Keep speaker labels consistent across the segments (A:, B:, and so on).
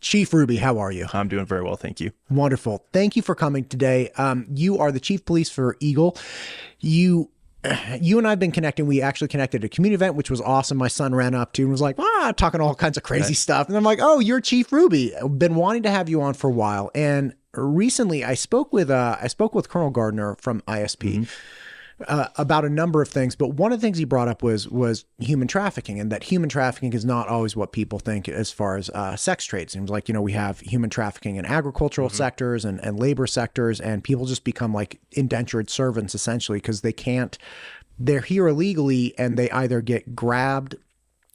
A: Chief Ruby, how are you?
B: I'm doing very well, thank you.
A: Wonderful. Thank you for coming today. You are the chief police for Eagle. You and I have been connecting. We actually connected at a community event, which was awesome. My son ran up to and was like, talking all kinds of crazy stuff. And I'm like, oh, you're Chief Ruby. I've been wanting to have you on for a while. And recently I spoke with Colonel Gardner from ISP. About a number of things, but one of the things he brought up was human trafficking, and that human trafficking is not always what people think as far as sex trade. Seems like, we have human trafficking in agricultural sectors and labor sectors, and people just become like indentured servants essentially because they're here illegally, and they either get grabbed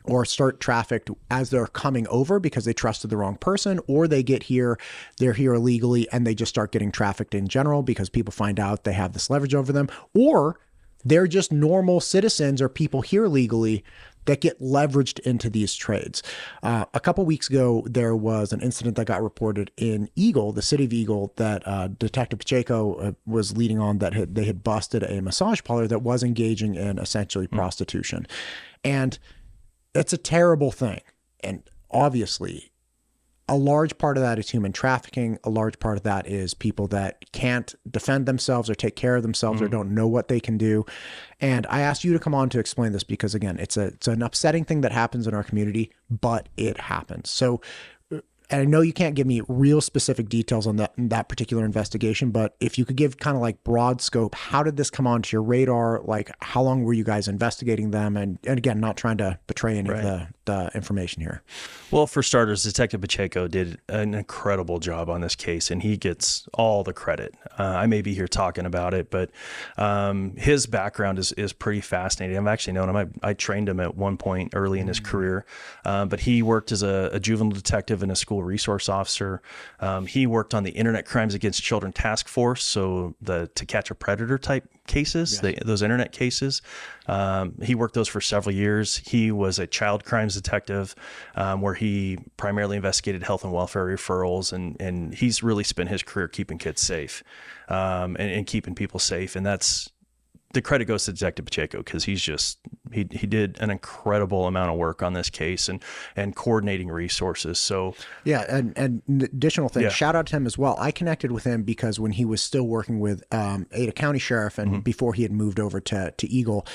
A: or start trafficked as they're coming over because they trusted the wrong person, or they're here illegally and they just start getting trafficked in general because people find out they have this leverage over them, or they're just normal citizens or people here legally that get leveraged into these trades. A couple weeks ago, there was an incident that got reported in Eagle, the city of Eagle, that Detective Pacheco was leading on, that they had busted a massage parlor that was engaging in essentially prostitution. And it's a terrible thing. And obviously, a large part of that is human trafficking. A large part of that is people that can't defend themselves or take care of themselves or don't know what they can do. And I asked you to come on to explain this because, again, it's an upsetting thing that happens in our community, but it happens. So, and I know you can't give me real specific details on that particular investigation, but if you could give kind of like broad scope, how did this come onto your radar? Like, how long were you guys investigating them? And again, not trying to betray any of the information here.
B: Well, for starters, Detective Pacheco did an incredible job on this case, and he gets all the credit. I may be here talking about it, but his background is pretty fascinating. I've actually known him. I trained him at one point early in his career, but he worked as a juvenile detective and a school resource officer. He worked on the Internet Crimes Against Children Task Force, so the To Catch a Predator type cases, those internet cases. He worked those for several years. He was a child crimes detective, where he primarily investigated health and welfare referrals, and he's really spent his career keeping kids safe, and keeping people safe. And that's, the credit goes to Detective Pacheco because he did an incredible amount of work on this case and coordinating resources. So
A: and additional thing, shout out to him as well. I connected with him because when he was still working with Ada County Sheriff and before he had moved over to Eagle,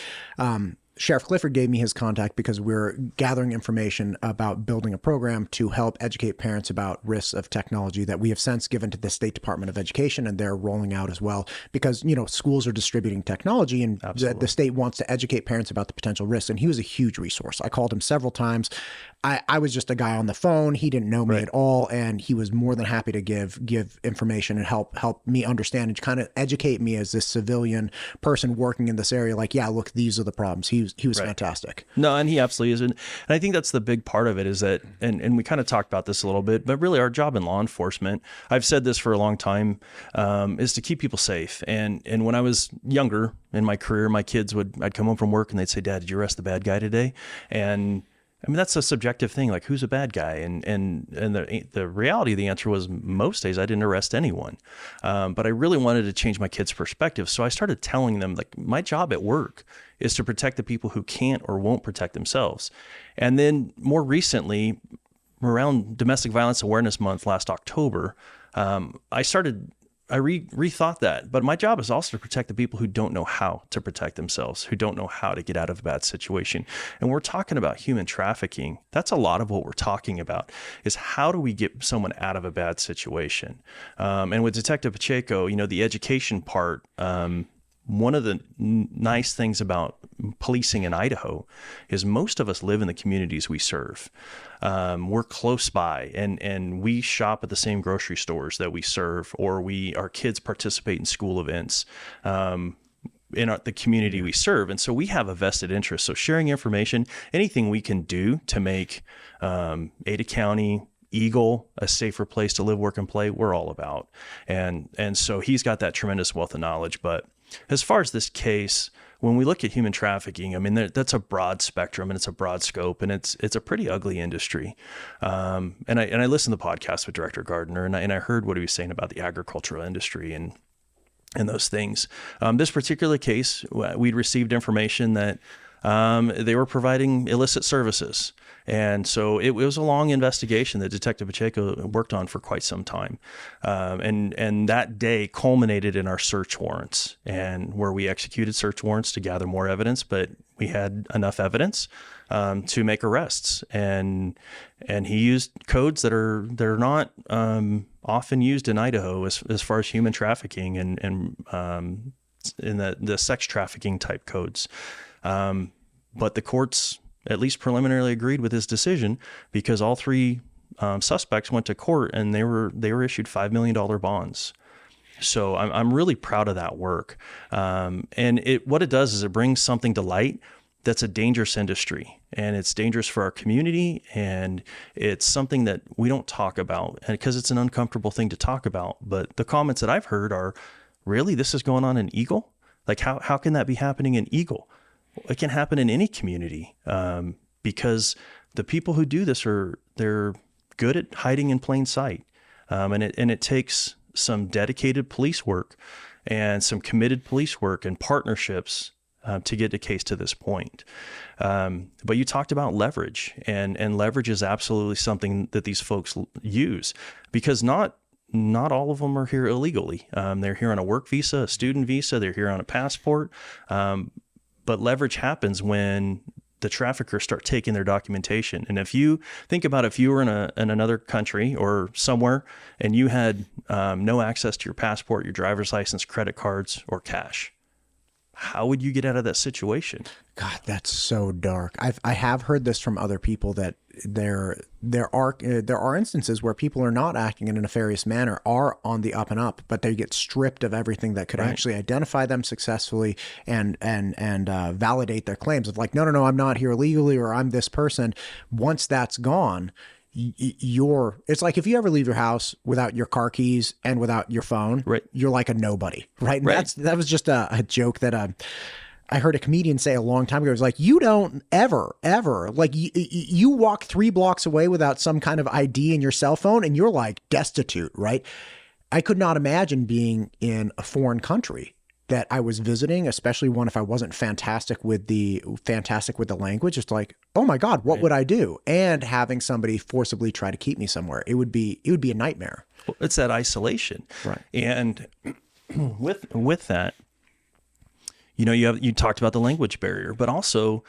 A: Sheriff Clifford gave me his contact because we're gathering information about building a program to help educate parents about risks of technology that we have since given to the State Department of Education, and they're rolling out as well because, schools are distributing technology, and the state wants to educate parents about the potential risks. And he was a huge resource. I called him several times. I was just a guy on the phone. He didn't know me at all, and he was more than happy to give information and help me understand and kind of educate me as this civilian person working in this area. Like, look, these are the problems. He was fantastic.
B: No, and he absolutely is. And I think that's the big part of it is that, and we kind of talked about this a little bit, but really our job in law enforcement, I've said this for a long time, is to keep people safe. And when I was younger in my career, my kids I'd come home from work and they'd say, "Dad, did you arrest the bad guy today?" And I mean, that's a subjective thing. Like, who's a bad guy? And the reality of the answer was most days I didn't arrest anyone. But I really wanted to change my kids' perspective. So I started telling them, like, my job at work is to protect the people who can't or won't protect themselves. And then more recently, around Domestic Violence Awareness Month last October, I rethought that, but my job is also to protect the people who don't know how to protect themselves, who don't know how to get out of a bad situation. And we're talking about human trafficking. That's a lot of what we're talking about, is how do we get someone out of a bad situation? And with Detective Pacheco, the education part, one of the nice things about policing in Idaho is most of us live in the communities we serve. We're close by, and we shop at the same grocery stores that we serve, or our kids participate in school events in the community we serve. And so we have a vested interest. So sharing information, anything we can do to make Ada County, Eagle a safer place to live, work, and play, we're all about. And so he's got that tremendous wealth of knowledge. But as far as this case, when we look at human trafficking, I mean, that's a broad spectrum and it's a broad scope, and it's a pretty ugly industry. And I listened to the podcast with Director Gardner, and I heard what he was saying about the agricultural industry and those things. This particular case, we'd received information that They were providing illicit services. And so it was a long investigation that Detective Pacheco worked on for quite some time. And that day culminated in our search warrants, and where we executed search warrants to gather more evidence, but we had enough evidence to make arrests. And he used codes that are not often used in Idaho as far as human trafficking and in the sex trafficking type codes. But the courts at least preliminarily agreed with his decision, because all three suspects went to court and they were issued $5 million bonds. So I'm really proud of that work. And what it does is it brings something to light that's a dangerous industry, and it's dangerous for our community, and it's something that we don't talk about, and because it's an uncomfortable thing to talk about. But the comments that I've heard are, really, this is going on in Eagle? Like, how can that be happening in Eagle? It can happen in any community, because the people who do this they're good at hiding in plain sight. And it takes some dedicated police work and some committed police work and partnerships to get the case to this point. But you talked about leverage, and leverage is absolutely something that these folks use, because not all of them are here illegally. They're here on a work visa, a student visa, they're here on a passport. But leverage happens when the traffickers start taking their documentation. And if you think about, if you were in another country or somewhere and you had no access to your passport, your driver's license, credit cards, or cash, how would you get out of that situation?
A: God, that's so dark. I have heard this from other people, that there are instances where people are not acting in a nefarious manner, are on the up and up, but they get stripped of everything that could actually identify them successfully and validate their claims of, like, no, I'm not here illegally, or I'm this person. Once that's gone, it's like if you ever leave your house without your car keys and without your phone, you're like a nobody, right? And that was just a joke that I heard a comedian say a long time ago. It was like, you don't ever, like, you walk 3 blocks away without some kind of ID in your cell phone and you're like destitute, right? I could not imagine being in a foreign country that I was visiting, especially one if I wasn't fantastic with the language. It's like, oh my God, what would I do? And having somebody forcibly try to keep me somewhere, it would be a nightmare.
B: Well, it's that isolation,
A: right?
B: And with that, you talked about the language barrier, but also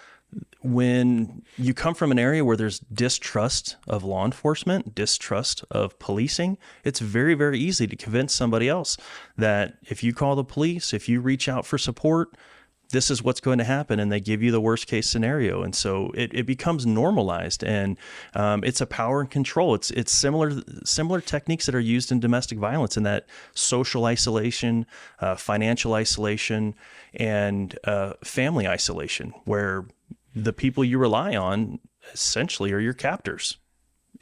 B: when you come from an area where there's distrust of law enforcement, distrust of policing, it's very, very easy to convince somebody else that if you call the police, if you reach out for support, this is what's going to happen, and they give you the worst case scenario. And so it becomes normalized, and it's a power and control. It's similar techniques that are used in domestic violence, in that social isolation, financial isolation, and family isolation, where the people you rely on essentially are your captors.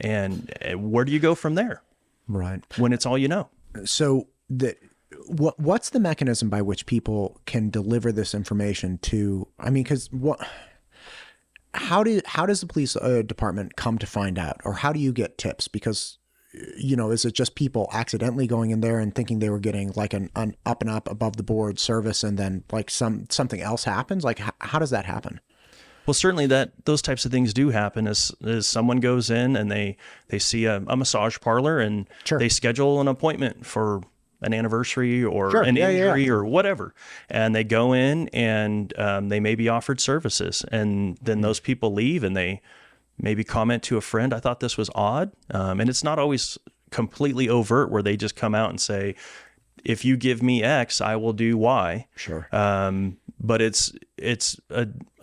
B: And where do you go from there?
A: Right. When
B: it's all you know.
A: So what's the mechanism by which people can deliver this information to, because how does the police department come to find out, or how do you get tips? Because, is it just people accidentally going in there and thinking they were getting like an up and up above the board service, and then like something else happens? Like, how does that happen?
B: Well, certainly those types of things do happen as someone goes in and they see a massage parlor, and they schedule an appointment for an anniversary or an injury or whatever. And they go in and they may be offered services, and then those people leave and they maybe comment to a friend, I thought this was odd. And it's not always completely overt where they just come out and say, if you give me X, I will do Y.
A: Sure.
B: But it's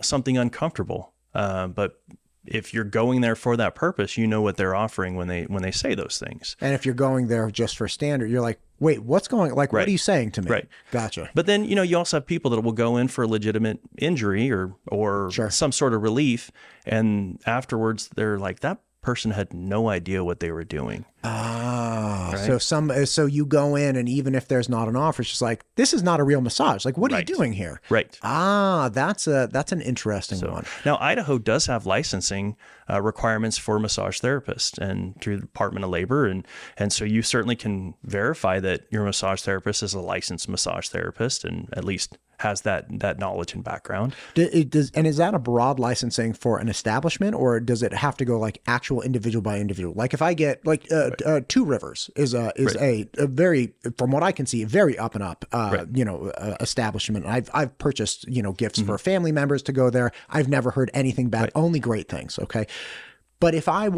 B: something uncomfortable. But if you're going there for that purpose, you know what they're offering when they say those things.
A: And if you're going there just for standard, you're like, wait, what's going, like, what are you saying to me?
B: Right.
A: Gotcha.
B: But then, you also have people that will go in for a legitimate injury or some sort of relief. And afterwards they're like, that person had no idea what they were doing.
A: Ah,
B: Right?
A: so you go in, and even if there's not an offer, it's just like, this is not a real massage. Like, what are you
B: Right.
A: doing here?
B: Right.
A: Ah, that's an interesting
B: So
A: one.
B: now Idaho does have licensing requirements for massage therapists and through the Department of Labor. And so you certainly can verify that your massage therapist is a licensed massage therapist and at least has that knowledge and background.
A: And is that a broad licensing for an establishment, or does it have to go like actual individual by individual? Like if I get like Two Rivers is a very, from what I can see, very up and up establishment. I've purchased gifts for family members to go there. I've never heard anything bad, only great things. Okay. But if I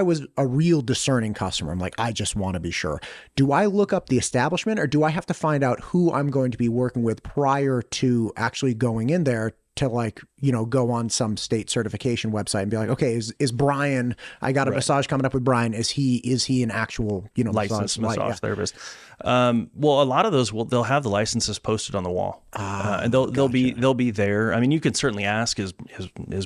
A: was a real discerning customer, I'm like, I just want to be sure. Do I look up the establishment, or do I have to find out who I'm going to be working with prior to actually going in there to go on some state certification website and be like, okay, is Brian, I got a massage coming up with Brian. Is he an actual,
B: licensed massage therapist? Well, a lot of those they'll have the licenses posted on the wall, and they'll be there. I mean, you can certainly ask, is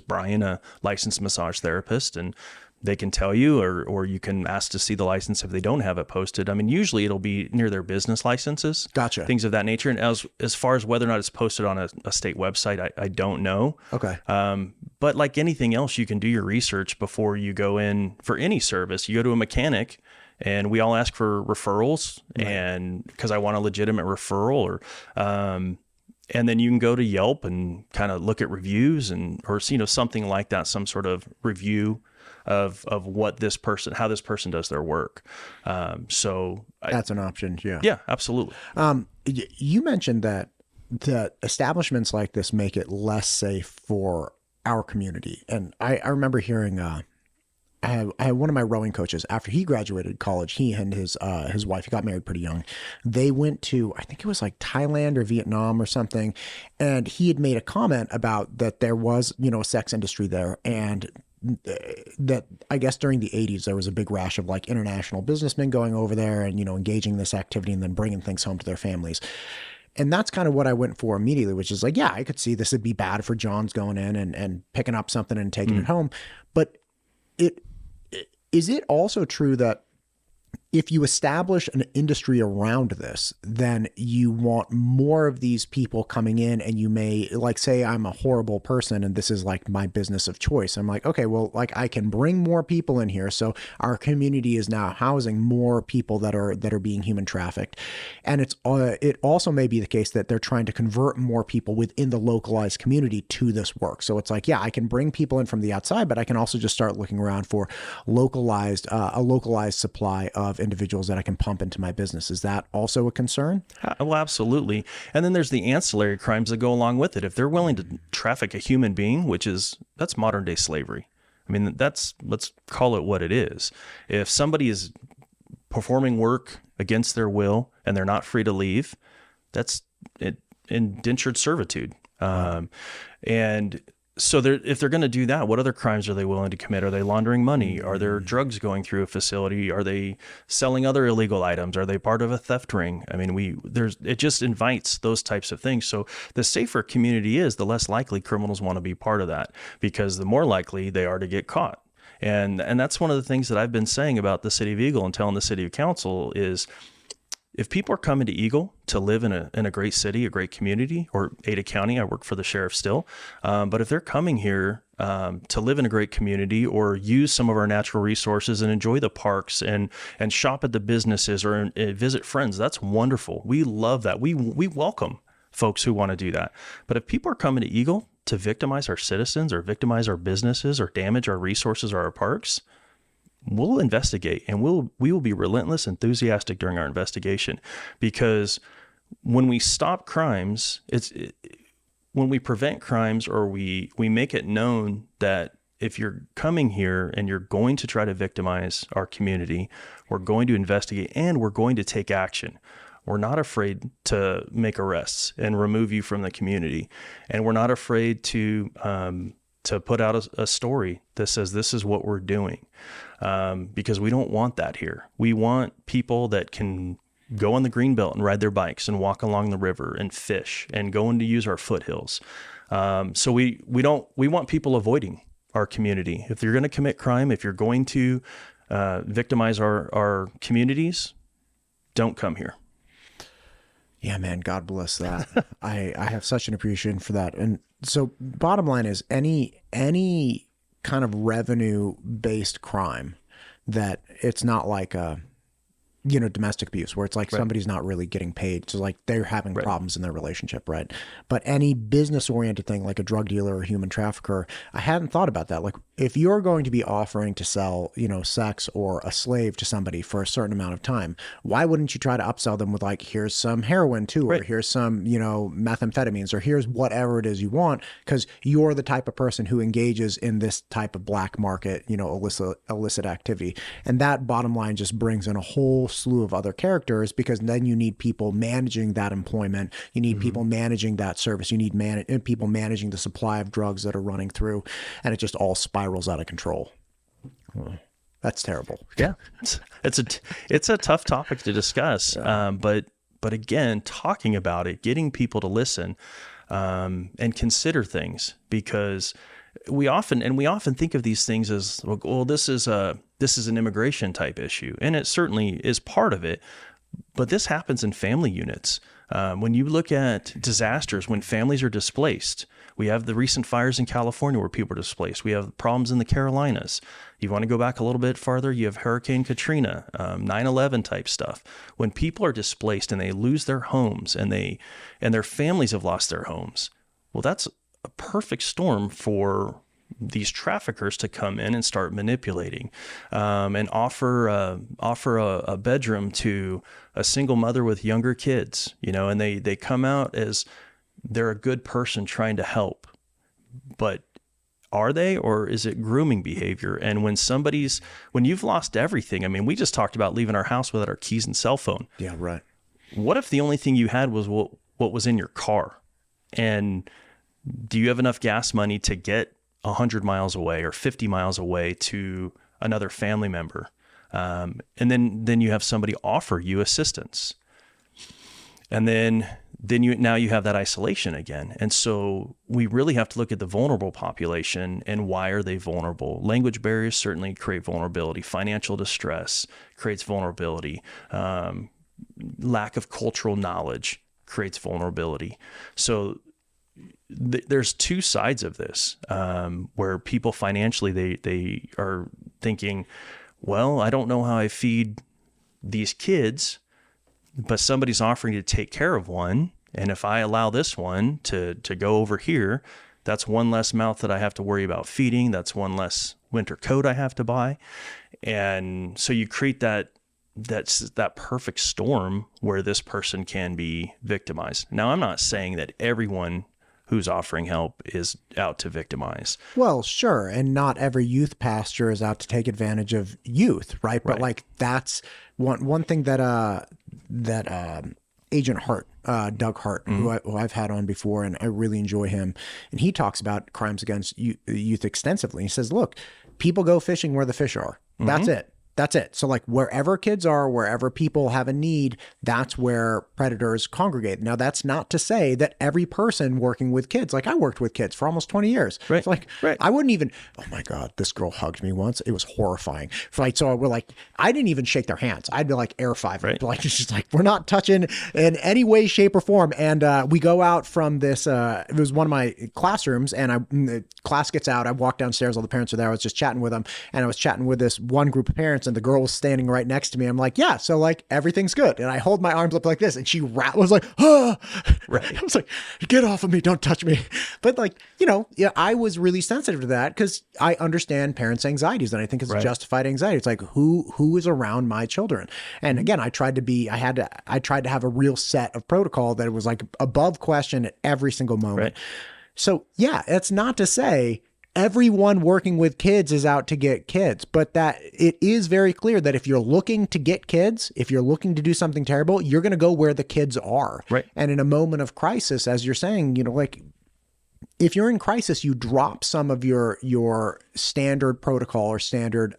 B: Brian a licensed massage therapist? And they can tell you, or you can ask to see the license if they don't have it posted. I mean, usually it'll be near their business licenses,
A: Gotcha.
B: Things of that nature. And as far as whether or not it's posted on a state website, I don't know.
A: Okay.
B: But like anything else, you can do your research before you go in for any service. You go to a mechanic, and we all ask for referrals, and because I want a legitimate referral, and then you can go to Yelp and kind of look at reviews or something like that, some sort of review of how this person does their work. So
A: that's an option. Yeah.
B: Yeah, absolutely.
A: You mentioned that establishments like this make it less safe for our community. And I remember hearing, I had one of my rowing coaches, after he graduated college, he and his wife, he got married pretty young. They went to, I think it was like Thailand or Vietnam or something. And he had made a comment about that there was, a sex industry there, and that I guess during the 80s, there was a big rash of like international businessmen going over there and, engaging this activity and then bringing things home to their families. And that's kind of what I went for immediately, which is like, yeah, I could see this would be bad for John's going in and picking up something and taking it home. But is it also true that if you establish an industry around this, then you want more of these people coming in, and you may, like, say I'm a horrible person and this is like my business of choice. I'm like, okay, well, like I can bring more people in here. So our community is now housing more people that are being human trafficked. And it also may be the case that they're trying to convert more people within the localized community to this work. So it's like, yeah, I can bring people in from the outside, but I can also just start looking around for a localized supply of individuals that I can pump into my business. Is that also a concern?
B: Well, absolutely. And then there's the ancillary crimes that go along with it. If they're willing to traffic a human being, that's modern day slavery. I mean, let's call it what it is. If somebody is performing work against their will and they're not free to leave, that's indentured servitude. And so if they're going to do that, what other crimes are they willing to commit? Are they laundering money? Are there drugs going through a facility? Are they selling other illegal items? Are they part of a theft ring? I mean, it just invites those types of things. So the safer community is, the less likely criminals want to be part of that, because the more likely they are to get caught. And that's one of the things that I've been saying about the city of Eagle and telling the city council is, if people are coming to Eagle to live in a great city, a great community, or Ada County, I work for the sheriff still, but if they're coming here to live in a great community or use some of our natural resources and enjoy the parks and shop at the businesses or visit friends, that's wonderful. We love that. We welcome folks who want to do that. But if people are coming to Eagle to victimize our citizens or victimize our businesses or damage our resources or our parks, we'll investigate, and we will be relentless, enthusiastic during our investigation, because when we stop crimes, when we prevent crimes, or we make it known that if you're coming here and you're going to try to victimize our community, we're going to investigate and we're going to take action. We're not afraid to make arrests and remove you from the community, and we're not afraid to put out a story that says this is what we're doing. Because we don't want that here. We want people that can go on the greenbelt and ride their bikes and walk along the river and fish and go in to use our foothills. So we want people avoiding our community. If you're going to commit crime, if you're going to victimize our communities, don't come here.
A: Yeah, man, God bless that. I have such an appreciation for that. And so bottom line is any kind of revenue based crime that it's not like domestic abuse where it's like somebody's not really getting paid. So like they're having problems in their relationship. Right. But any business oriented thing like a drug dealer or human trafficker, I hadn't thought about that. Like if you're going to be offering to sell, sex or a slave to somebody for a certain amount of time, why wouldn't you try to upsell them with like, here's some heroin too, or here's some, methamphetamines, or here's whatever it is you want. Cause you're the type of person who engages in this type of black market, illicit activity. And that bottom line just brings in a whole slew of other characters, because then you need people managing that employment. You need people managing that service. You need people managing the supply of drugs that are running through, and it just all spirals out of control. That's terrible.
B: Yeah. It's a tough topic to discuss. But again, talking about it, getting people to listen, and consider things, because we often think of these things as, well, this is an immigration type issue, and it certainly is part of it. But this happens in family units. When you look at disasters, when families are displaced, we have the recent fires in California where people are displaced. We have problems in the Carolinas. You want to go back a little bit farther, you have Hurricane Katrina, 9/11 type stuff. When people are displaced and they lose their homes and their families have lost their homes, well, that's a perfect storm for these traffickers to come in and start manipulating, and offer a bedroom to a single mother with younger kids, and they come out as they're a good person trying to help, but are they, or is it grooming behavior? And when you've lost everything, I mean, we just talked about leaving our house without our keys and cell phone.
A: Yeah, right.
B: What if the only thing you had was what was in your car? And do you have enough gas money to get 100 miles away or 50 miles away to another family member? And then you have somebody offer you assistance. And then you have that isolation again. And so we really have to look at the vulnerable population and why are they vulnerable? Language barriers certainly create vulnerability. Financial distress creates vulnerability. Lack of cultural knowledge creates vulnerability. So there's two sides of this, where people financially, they are thinking, well, I don't know how I feed these kids, but somebody's offering to take care of one. And if I allow this one to go over here, that's one less mouth that I have to worry about feeding. That's one less winter coat I have to buy. And so you create that perfect storm where this person can be victimized. Now, I'm not saying that everyone who's offering help is out to victimize.
A: Well, sure. And not every youth pastor is out to take advantage of youth, right? But like that's one thing that Agent Hart, Doug Hart, who I've had on before, and I really enjoy him. And he talks about crimes against youth extensively. He says, look, people go fishing where the fish are. That's it. That's it. So like wherever kids are, wherever people have a need, that's where predators congregate. Now, that's not to say that every person working with kids, like I worked with kids for almost 20 years.
B: Right.
A: It's like, I wouldn't even, oh my God, this girl hugged me once. It was horrifying. Right. So we're like, I didn't even shake their hands. I'd be like air five. Right. Like, it's just like, we're not touching in any way, shape or form. And we go out from this, it was one of my classrooms, and the class gets out. I walk downstairs. All the parents are there. I was just chatting with them, and I was chatting with this one group of parents, and the girl was standing right next to me. I'm like, yeah, so like everything's good. And I hold my arms up like this, and she was like, ah. Right. I was like, get off of me, don't touch me. But like, I was really sensitive to that because I understand parents' anxieties, and I think it's justified anxiety. It's like, who is around my children? And again, I tried to have a real set of protocol that it was like above question at every single moment. Right. So yeah, it's not to say everyone working with kids is out to get kids, but that it is very clear that if you're looking to get kids, if you're looking to do something terrible, you're going to go where the kids are. Right. And in a moment of crisis, as you're saying, like if you're in crisis, you drop some of your standard protocol or standard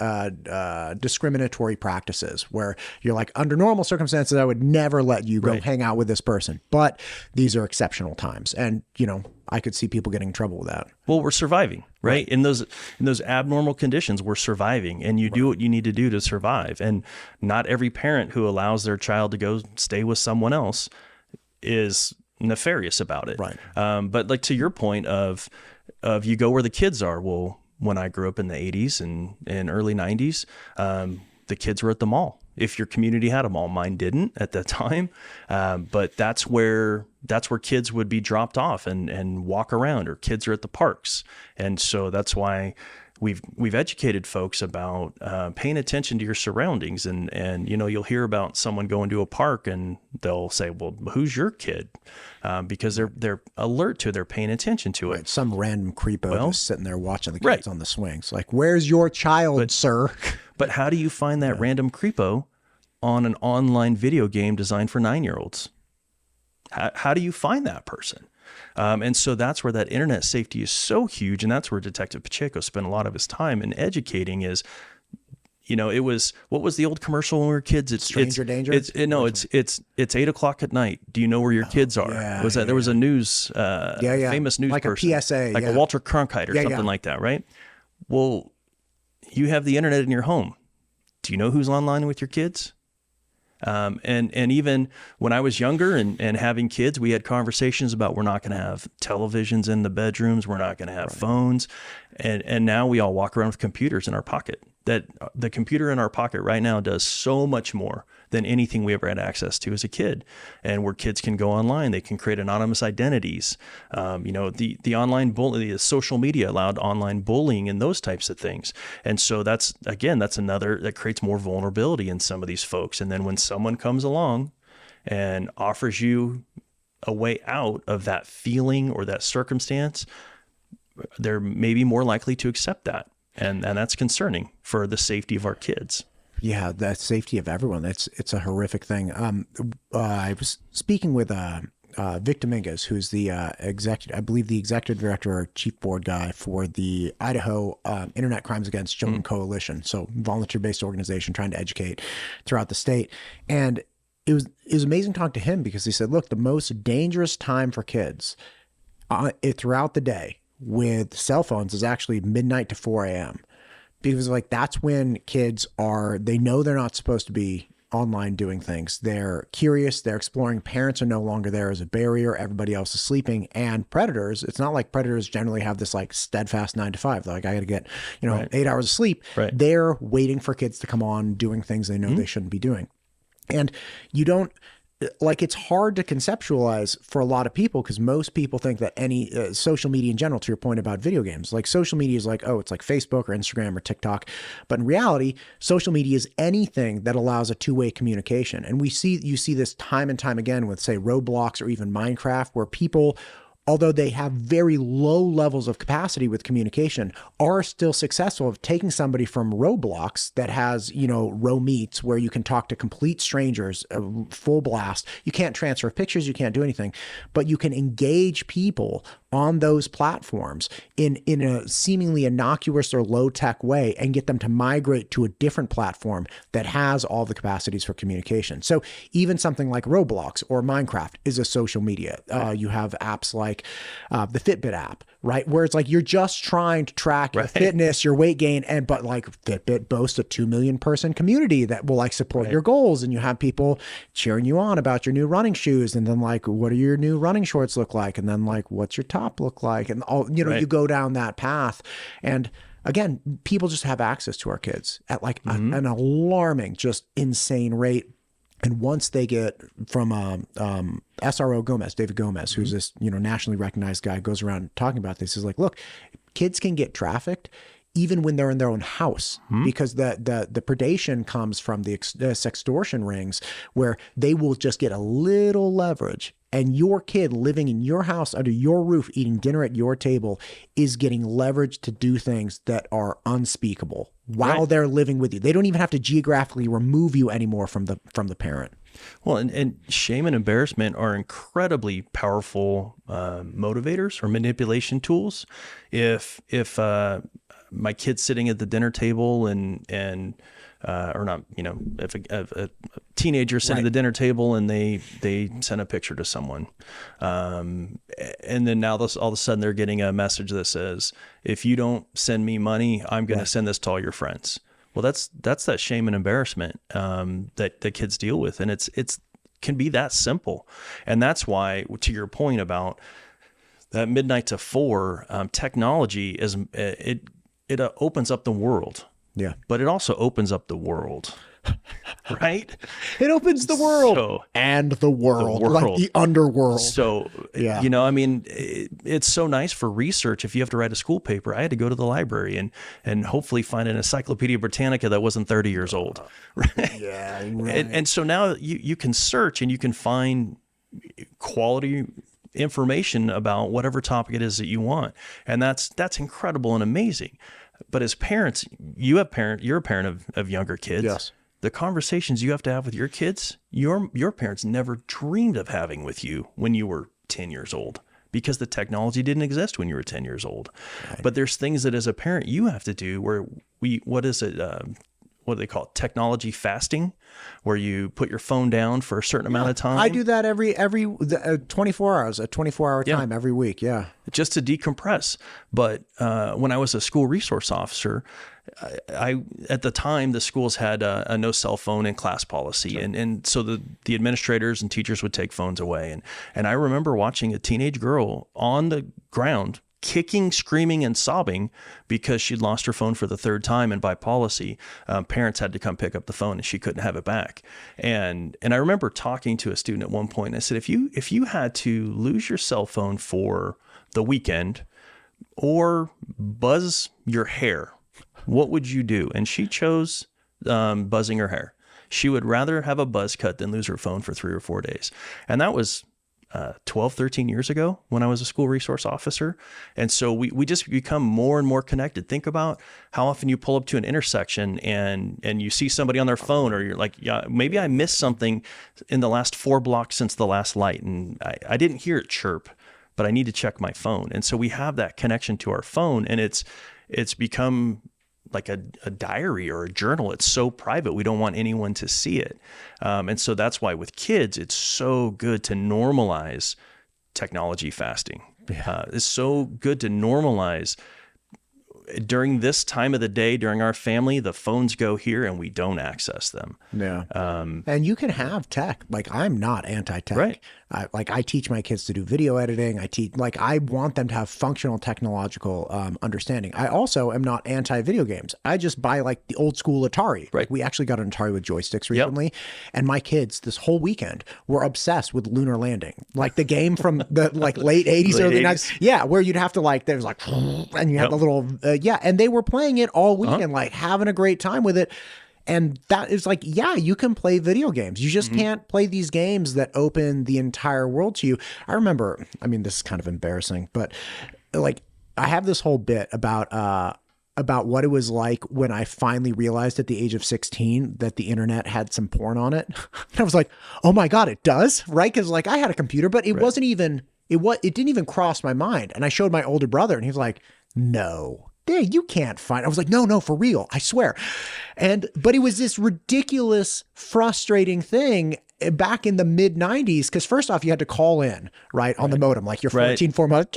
A: discriminatory practices where you're like, under normal circumstances, I would never let you go hang out with this person, but these are exceptional times. And, I could see people getting in trouble with that.
B: Well, we're surviving, right? In those abnormal conditions, we're surviving, and you do what you need to do to survive. And not every parent who allows their child to go stay with someone else is nefarious about it.
A: Right.
B: But like to your point of you go where the kids are. Well, when I grew up in the 80s and early 90s, the kids were at the mall. If your community had a mall, mine didn't at that time. But that's where kids would be dropped off and walk around, or kids are at the parks. And so that's why we've educated folks about paying attention to your surroundings. And you'll hear about someone going to a park and they'll say, well, who's your kid? Because they're alert to it, they're paying attention to it.
A: Right. Some random creepo just sitting there watching the kids on the swings. Like, where's your child, sir?
B: But how do you find that random creepo on an online video game designed for 9-year-olds? How do you find that person? And so that's where that internet safety is so huge. And that's where Detective Pacheco spent a lot of his time in educating is, it was, what was the old commercial when we were kids? It's
A: Stranger Danger?
B: It's 8:00 at night. Do you know where your kids are? There was a news, famous news
A: like
B: person.
A: a PSA.
B: Like a Walter Cronkite or something like that, right? Well, you have the internet in your home. Do you know who's online with your kids? And even when I was younger and having kids, we had conversations about we're not going to have televisions in the bedrooms. We're not going to have phones. And now we all walk around with computers in our pocket. That the computer in our pocket right now does so much more than anything we ever had access to as a kid. And where kids can go online, they can create anonymous identities. The online bullying, the social media allowed online bullying and those types of things. And so that's another that creates more vulnerability in some of these folks. And then when someone comes along and offers you a way out of that feeling or that circumstance, they're maybe more likely to accept that. And that's concerning for the safety of our kids.
A: Yeah, the safety of everyone. It's a horrific thing. I was speaking with Vic Dominguez, who's the executive director or chief board guy for the Idaho Internet Crimes Against Children Coalition. So volunteer-based organization trying to educate throughout the state. And it was amazing talking to him because he said, look, the most dangerous time for kids throughout the day with cell phones is actually midnight to 4 a.m. Because that's when kids they know they're not supposed to be online doing things. They're curious, they're exploring. Parents are no longer there as a barrier. Everybody else is sleeping. And predators, it's not like predators generally have this steadfast 9 to 5. They're like, I got to get, 8 hours of sleep.
B: Right.
A: They're waiting for kids to come on doing things they know they shouldn't be doing. And you don't, it's hard to conceptualize for a lot of people because most people think that any social media in general, to your point about video games, social media is it's like Facebook or Instagram or TikTok. But in reality, social media is anything that allows a two-way communication. And you see this time and time again with, say, Roblox or even Minecraft, where people, although they have very low levels of capacity with communication, are still successful of taking somebody from Roblox that has, row meets where you can talk to complete strangers, full blast. You can't transfer pictures, you can't do anything, but you can engage people on those platforms in a seemingly innocuous or low-tech way and get them to migrate to a different platform that has all the capacities for communication. So even something like Roblox or Minecraft is a social media. You have apps like the Fitbit app, right? Where it's you're just trying to track your fitness, your weight gain, but Fitbit boasts a 2 million person community that will support your goals, and you have people cheering you on about your new running shoes, and then what do your new running shorts look like, and then what's your top look like, and all you go down that path. And again, people just have access to our kids at an alarming, just insane rate. And once they get from SRO Gomez, David Gomez, who's this nationally recognized guy, goes around talking about this, is look, kids can get trafficked even when they're in their own house, because the predation comes from the sextortion rings, where they will just get a little leverage. And your kid living in your house under your roof, eating dinner at your table, is getting leverage to do things that are unspeakable while they're living with you. They don't even have to geographically remove you anymore from the parent.
B: Well, and shame and embarrassment are incredibly powerful motivators or manipulation tools. If my kid's sitting at the dinner table and or not, if a teenager sitting at the dinner table and they send a picture to someone, and then now all of a sudden they're getting a message that says, if you don't send me money, I'm going to send this to all your friends. Well, that's that shame and embarrassment that kids deal with, and it's can be that simple, and that's why, to your point about that midnight to 4, technology is it opens up the world.
A: Yeah.
B: But it also opens up the world, right?
A: It opens the world and the world, like the underworld.
B: So, it's so nice for research. If you have to write a school paper, I had to go to the library and hopefully find an Encyclopedia Britannica that wasn't 30 years old. Right? Yeah. Right. And so now you can search and you can find quality information about whatever topic it is that you want. And that's incredible and amazing. But as parents, you're a parent of younger kids.
A: Yes.
B: The conversations you have to have with your kids, your parents never dreamed of having with you when you were 10 years old, because the technology didn't exist when you were 10 years old. Right. But there's things that as a parent you have to do where what do they call it? Technology fasting, where you put your phone down for a certain amount of time.
A: I do that every 24 hours, a 24-hour time every week. Yeah.
B: Just to decompress. But when I was a school resource officer, I at the time, the schools had a no cell phone in class policy. Sure. And so the administrators and teachers would take phones away. And I remember watching a teenage girl on the ground kicking, screaming, and sobbing because she'd lost her phone for the 3rd time. And by policy, parents had to come pick up the phone and she couldn't have it back. And I remember talking to a student at one point, and I said, if you had to lose your cell phone for the weekend or buzz your hair, what would you do? And she chose buzzing her hair. She would rather have a buzz cut than lose her phone for 3 or 4 days. And that was 12, 13 years ago when I was a school resource officer. And so we just become more and more connected. Think about how often you pull up to an intersection and you see somebody on their phone, or you're like, yeah, maybe I missed something in the last 4 blocks since the last light. And I didn't hear it chirp, but I need to check my phone. And so we have that connection to our phone, and it's become like a diary or a journal. It's so private. We don't want anyone to see it. And so that's why with kids, it's so good to normalize technology fasting. Yeah. It's so good to normalize during this time of the day, during our family, the phones go here and we don't access them.
A: Yeah. And you can have tech. Like, I'm not anti-tech.
B: Right.
A: I teach my kids to do video editing. I want them to have functional technological understanding. I also am not anti-video games. I just buy like the old school Atari.
B: Right.
A: Like, we actually got an Atari with joysticks recently. And my kids this whole weekend were obsessed with Lunar Landing. Like the game from the like late 80s, early 90s. Yeah, where you'd have to like, there's like, and you had the little, and they were playing it all weekend, like having a great time with it. And that is like, yeah, you can play video games. You just can't play these games that open the entire world to you. I remember, I mean, this is kind of embarrassing, but like I have this whole bit about what it was like when I finally realized at the age of 16 that the internet had some porn on it. And I was like, oh my God, it does, right? Because like I had a computer, but it wasn't even, it didn't even cross my mind. And I showed my older brother and he was like, no. Yeah, you can't find. I was like, no, for real, I swear. But it was this ridiculous, frustrating thing back in the mid 90s. Because first off, you had to call in, right, on the modem, like your 14 months.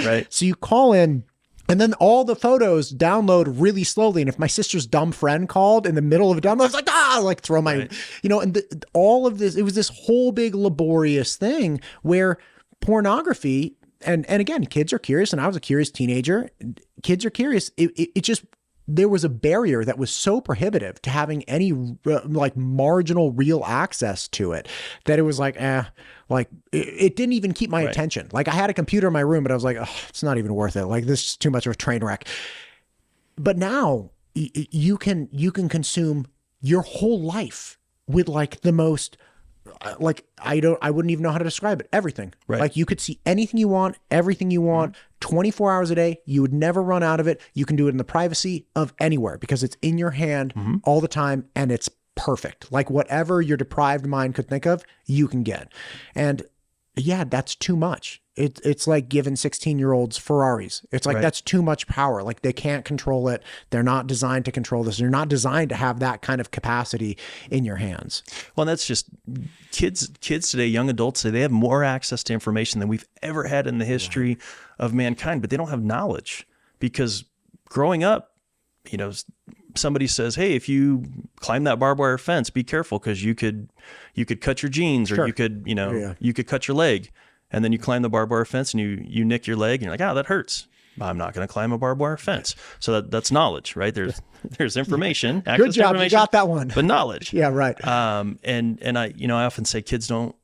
A: Right. So you call in, and then all the photos download really slowly. And if my sister's dumb friend called in the middle of a download, I was like, throw my, and all of this, it was this whole big laborious thing where pornography. And again, kids are curious, and I was a curious teenager. Kids are curious. It just, there was a barrier that was so prohibitive to having any like marginal real access to it that it was like, it didn't even keep my attention. Like I had a computer in my room, but I was like, oh, it's not even worth it. Like this is too much of a train wreck. But now you can consume your whole life with like the most, like I wouldn't even know how to describe it. Everything. Right. Like you could see anything you want, everything you want, 24 hours a day. You would never run out of it. You can do it in the privacy of anywhere because it's in your hand all the time, and it's perfect. Like whatever your deprived mind could think of, you can get. And yeah, that's too much. It's like giving 16-year-olds Ferraris. It's like, that's too much power. Like they can't control it. They're not designed to control this. They're not designed to have that kind of capacity in your hands.
B: Well, and that's just kids today, young adults today, they have more access to information than we've ever had in the history of mankind, but they don't have knowledge because growing up, you know, somebody says, hey, if you climb that barbed wire fence, be careful because you could cut your jeans or you could, you could cut your leg. And then you climb the barbed wire fence and you nick your leg and you're like, that hurts. I'm not going to climb a barbed wire fence. So that's knowledge, right? There's information.
A: Good job. You got that one.
B: But knowledge.
A: Yeah, right.
B: And I often say kids don't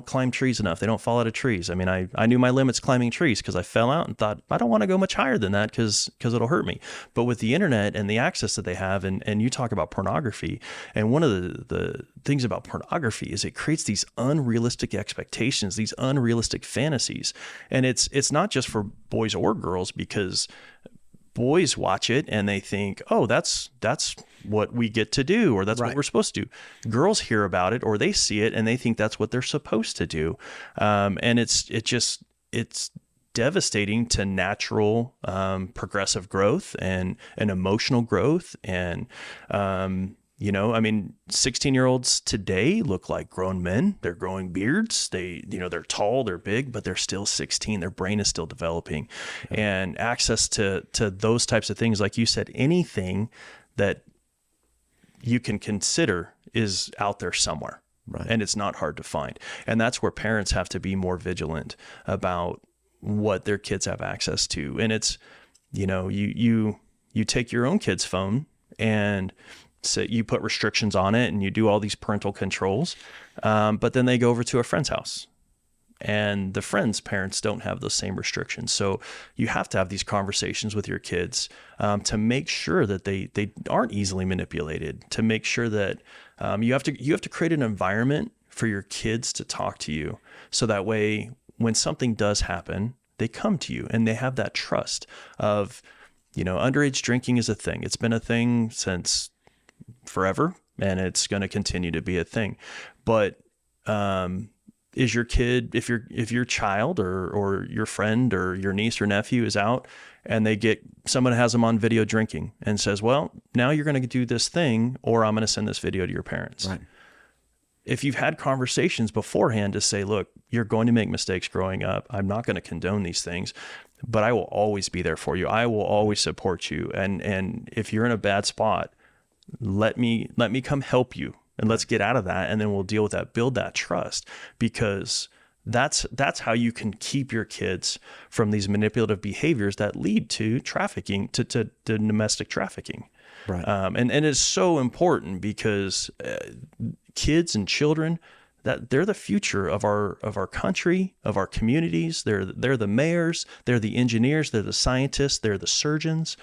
B: climb trees enough. They don't fall out of trees. I mean, I knew my limits climbing trees because I fell out and thought, I don't want to go much higher than that because it'll hurt me. But with the internet and the access that they have, and you talk about pornography, and one of the things about pornography is it creates these unrealistic expectations, these unrealistic fantasies. And it's not just for boys or girls, because boys watch it and they think, oh, that's what we get to do, or that's what we're supposed to do. Girls hear about it or they see it and they think that's what they're supposed to do. And it's devastating to natural progressive growth and emotional growth. And, 16-year-olds today look like grown men. They're growing beards. They're tall, they're big, but they're still 16. Their brain is still developing. Yeah. And access to those types of things, like you said, anything that you can consider is out there somewhere. Right. And it's not hard to find. And that's where parents have to be more vigilant about what their kids have access to. And it's, you take your own kid's phone and so you put restrictions on it and you do all these parental controls, but then they go over to a friend's house and the friend's parents don't have those same restrictions. So you have to have these conversations with your kids to make sure that they aren't easily manipulated, to make sure that you have to create an environment for your kids to talk to you. So that way, when something does happen, they come to you and they have that trust of, underage drinking is a thing. It's been a thing since forever, and it's going to continue to be a thing. But is your kid, if your child or your friend or your niece or nephew is out and someone has them on video drinking and says, well, now you're going to do this thing, or I'm going to send this video to your parents. Right. If you've had conversations beforehand to say, look, you're going to make mistakes growing up. I'm not going to condone these things, but I will always be there for you. I will always support you. And if you're in a bad spot, let me come help you, and let's get out of that. And then we'll deal with that, build that trust, because that's how you can keep your kids from these manipulative behaviors that lead to trafficking, to domestic trafficking. Right. And it's so important because kids and children, that they're the future of our country, of our communities. They're the mayors, they're the engineers, they're the scientists, they're the surgeons.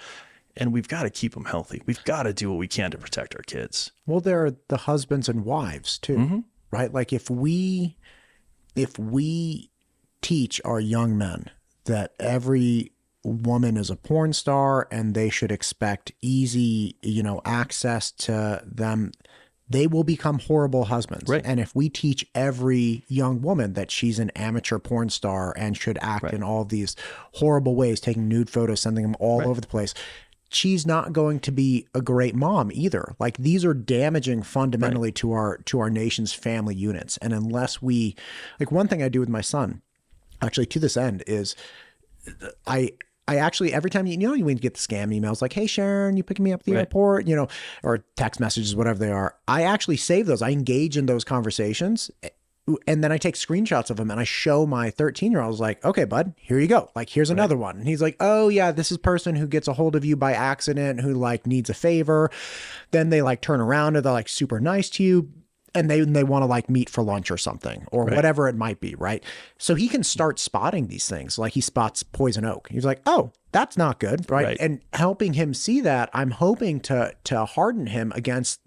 B: And we've got to keep them healthy. We've got to do what we can to protect our kids.
A: Well, they're the husbands and wives too, right? Like if we teach our young men that every woman is a porn star and they should expect easy, access to them, they will become horrible husbands. Right. And if we teach every young woman that she's an amateur porn star and should act in all these horrible ways, taking nude photos, sending them all over the place, she's not going to be a great mom either. Like these are damaging fundamentally to our nation's family units. And unless we, like one thing I do with my son, actually to this end, is I actually, every time, you get the scam emails like, hey, Sharon, you picking me up at the airport, or text messages, whatever they are. I actually save those. I engage in those conversations. And then I take screenshots of them and I show my 13-year-old, like, okay, bud, here you go. Like, here's another one. And he's like, oh yeah, this is a person who gets a hold of you by accident, who like needs a favor. Then they like turn around and they're like super nice to you. And they want to like meet for lunch or something or whatever it might be. Right. So he can start spotting these things. Like he spots poison oak. He's like, oh, that's not good. Right. And helping him see that, I'm hoping to harden him against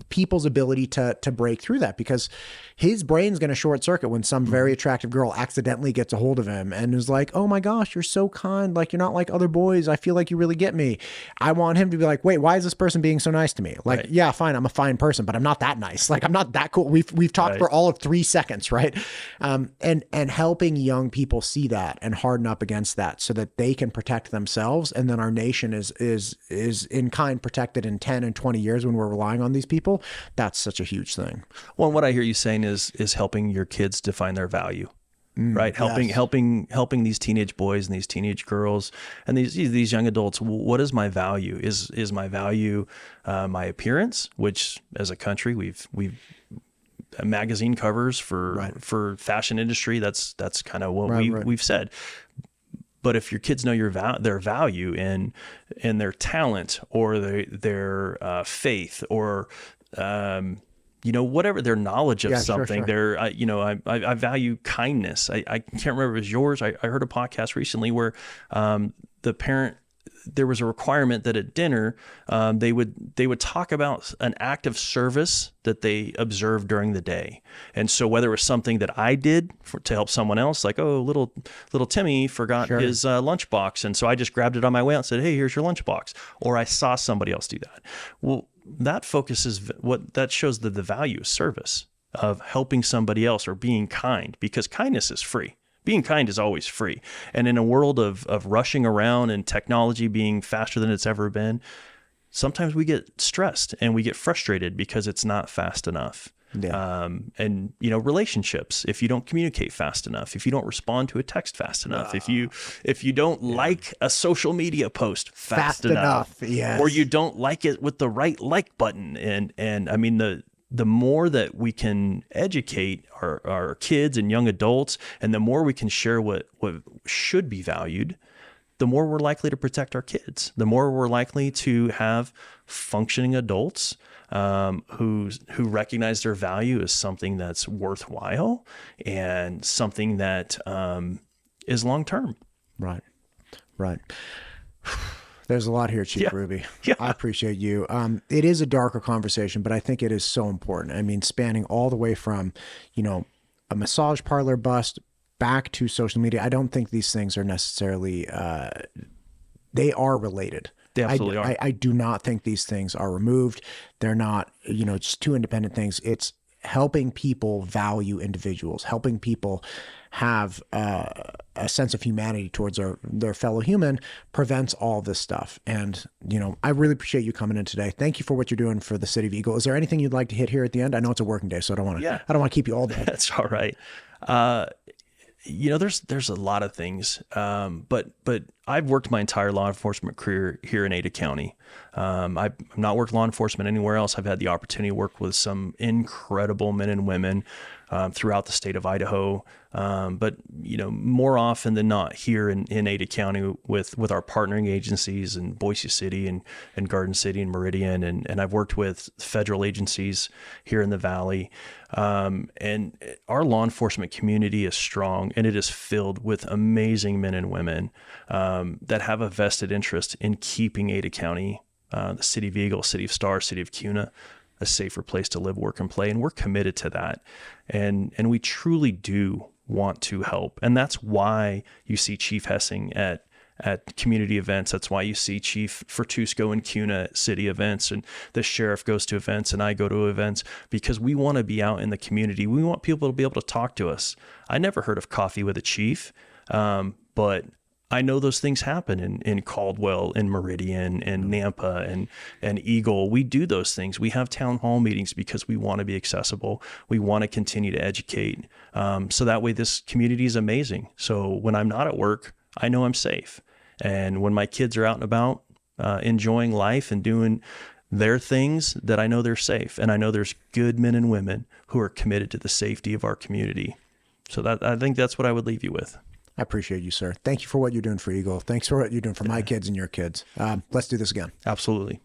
A: people's ability to break through that, because his brain's going to short circuit when some very attractive girl accidentally gets a hold of him and is like, oh my gosh, you're so kind. Like, you're not like other boys. I feel like you really get me. I want him to be like, wait, why is this person being so nice to me? Like, yeah, fine. I'm a fine person, but I'm not that nice. Like, I'm not that cool. We've talked for all of 3 seconds. Right. And helping young people see that and harden up against that so that they can protect themselves. And then our nation is in kind protected in 10 and 20 years when we're relying on these people. That's such a huge thing.
B: Well, what I hear you saying is helping your kids define their value, right? Helping these teenage boys and these teenage girls and these young adults. What is my value? Is my value my appearance? Which, as a country, we've magazine covers for fashion industry. That's kind of what we've said. But if your kids know their value in their talent or their faith or whatever, their knowledge of something, I value kindness. I can't remember if it was yours. I heard a podcast recently where there was a requirement that at dinner they would talk about an act of service that they observed during the day. And so whether it was something that I did to help someone else, like, oh, little Timmy forgot his lunchbox, and so I just grabbed it on my way out and said, hey, here's your lunchbox, or I saw somebody else do that. Well, that shows the value of service, of helping somebody else or being kind, because kindness is free. Being kind is always free. And in a world of rushing around and technology being faster than it's ever been, sometimes we get stressed and we get frustrated because it's not fast enough. Yeah. And relationships, if you don't communicate fast enough, if you don't respond to a text fast enough, if you don't like a social media post fast enough, yes, or you don't like it with the right like button. And I mean, the more that we can educate our kids and young adults, and the more we can share what should be valued, the more we're likely to protect our kids, the more we're likely to have functioning adults who recognize their value as something that's worthwhile and something that is long-term.
A: Right. There's a lot here, Chief Ruby. Yeah. I appreciate you. It is a darker conversation, but I think it is so important. I mean, spanning all the way from, a massage parlor bust back to social media. I don't think these things are necessarily, they are related.
B: They absolutely are.
A: I do not think these things are removed. They're not, just two independent things. It's helping people value individuals, helping people have a sense of humanity towards their fellow human prevents all this stuff. And, I really appreciate you coming in today. Thank you for what you're doing for the City of Eagle. Is there anything you'd like to hit here at the end? I know it's a working day, so I don't want to keep you all day.
B: That's all right. There's a lot of things, but I've worked my entire law enforcement career here in Ada County. I've not worked law enforcement anywhere else. I've had the opportunity to work with some incredible men and women throughout the state of Idaho. But more often than not here in Ada County with our partnering agencies in Boise City and Garden City and Meridian. And I've worked with federal agencies here in the Valley. And our law enforcement community is strong, and it is filled with amazing men and women that have a vested interest in keeping Ada County, the City of Eagle, City of Star, City of Kuna, a safer place to live, work, and play. And we're committed to that. And we truly do want to help. And that's why you see Chief Hessing at community events. That's why you see Chief Fertusco and Kuna at city events, and the sheriff goes to events and I go to events, because we want to be out in the community. We want people to be able to talk to us. I never heard of coffee with a chief, but I know those things happen in Caldwell, in Meridian, and Nampa, and Eagle. We do those things. We have town hall meetings because we want to be accessible. We want to continue to educate. So that way this community is amazing. So when I'm not at work, I know I'm safe. And when my kids are out and about, enjoying life and doing their things, that I know they're safe. And I know there's good men and women who are committed to the safety of our community. So I think that's what I would leave you with.
A: I appreciate you, sir. Thank you for what you're doing for Eagle. Thanks for what you're doing for my kids and your kids. Let's do this again.
B: Absolutely.